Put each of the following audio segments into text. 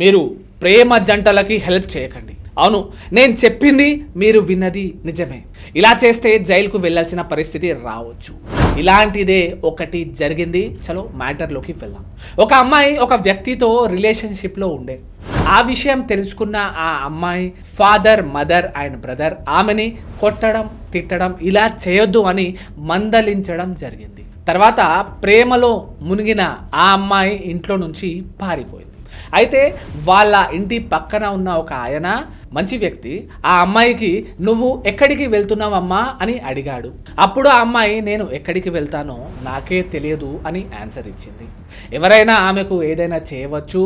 మీరు ప్రేమ జంటలకి హెల్ప్ చేయకండి. అవును, నేను చెప్పింది మీరు విన్నది నిజమే. ఇలా చేస్తే జైలుకు వెళ్ళాల్సిన పరిస్థితి రావచ్చు. ఇలాంటిదే ఒకటి జరిగింది. చలో మ్యాటర్లోకి వెళ్దాం. ఒక అమ్మాయి ఒక వ్యక్తితో రిలేషన్షిప్లో ఉండే. ఆ విషయం తెలుసుకున్న ఆ అమ్మాయి ఫాదర్, మదర్ అండ్ బ్రదర్ ఆమెని కొట్టడం, తిట్టడం ఇలా చేయొద్దు అని మందలించడం జరిగింది. తర్వాత ప్రేమలో మునిగిన ఆ అమ్మాయి ఇంట్లో నుంచి పారిపోయింది. అయితే వాళ్ళ ఇంటి పక్కన ఉన్న ఒక ఆయన మంచి వ్యక్తి ఆ అమ్మాయికి నువ్వు ఎక్కడికి వెళ్తున్నావమ్మా అని అడిగాడు. అప్పుడు ఆ అమ్మాయి నేను ఎక్కడికి వెళ్తానో నాకే తెలియదు అని ఆన్సర్ ఇచ్చింది. ఎవరైనా ఆమెకు ఏదైనా చేయవచ్చు,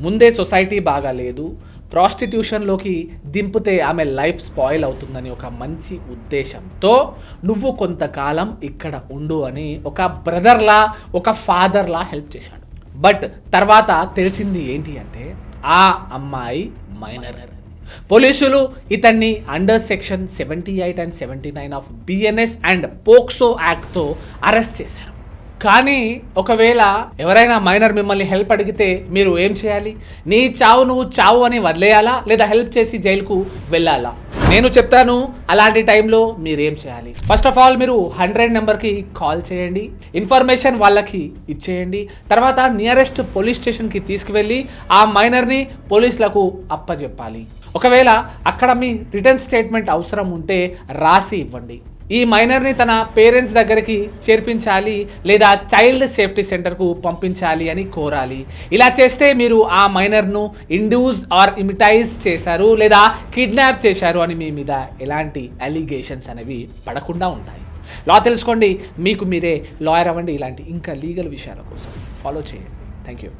ముందే సొసైటీ బాగాలేదు, ప్రాస్టిట్యూషన్లోకి దింపితే ఆమె లైఫ్ స్పాయిల్ అవుతుందని ఒక మంచి ఉద్దేశంతో నువ్వు కొంతకాలం ఇక్కడ ఉండు అని ఒక బ్రదర్లా ఒక ఫాదర్లా హెల్ప్ చేశాడు. బట్ తర్వాత తెలిసింది ఏంటి అంటే ఆ అమ్మాయి మైనర్. పోలీసులు ఇతన్ని under section 78 and 79 of BNS and POCSO యాక్ట్తో అరెస్ట్ చేశారు. కానీ ఒకవేళ ఎవరైనా మైనర్ మిమ్మల్ని హెల్ప్ అడిగితే మీరు ఏం చేయాలి? నీ చావు నువ్వు చావు అని వదిలేయాలా, లేదా హెల్ప్ చేసి జైలుకు వెళ్ళాలా? నేను చెప్తాను అలాంటి టైంలో మీరేం చేయాలి. ఫస్ట్ ఆఫ్ ఆల్ మీరు 100 నెంబర్కి కాల్ చేయండి, ఇన్ఫర్మేషన్ వాళ్ళకి ఇచ్చేయండి. తర్వాత నియరెస్ట్ పోలీస్ స్టేషన్కి తీసుకువెళ్ళి ఆ మైనర్ని పోలీసులకు అప్పచెప్పాలి. ఒకవేళ అక్కడ మీ రిటర్న్ స్టేట్మెంట్ అవసరం ఉంటే రాసి ఇవ్వండి. ఈ మైనర్ని తన పేరెంట్స్ దగ్గరికి చేర్పించాలి లేదా చైల్డ్ సేఫ్టీ సెంటర్కు పంపించాలి అని కోరాలి. ఇలా చేస్తే మీరు ఆ మైనర్ను ఇండ్యూస్ ఆర్ ఇమిటైజ్ చేశారు లేదా కిడ్నాప్ చేశారు అని మీ మీద ఎలాంటి అలిగేషన్స్ అనేవి పడకుండా ఉంటాయి. లా తెలుసుకోండి, మీకు మీరే లాయర్ అవ్వండి. ఇలాంటి ఇంకా లీగల్ విషయాల కోసం ఫాలో చేయండి. Thank you.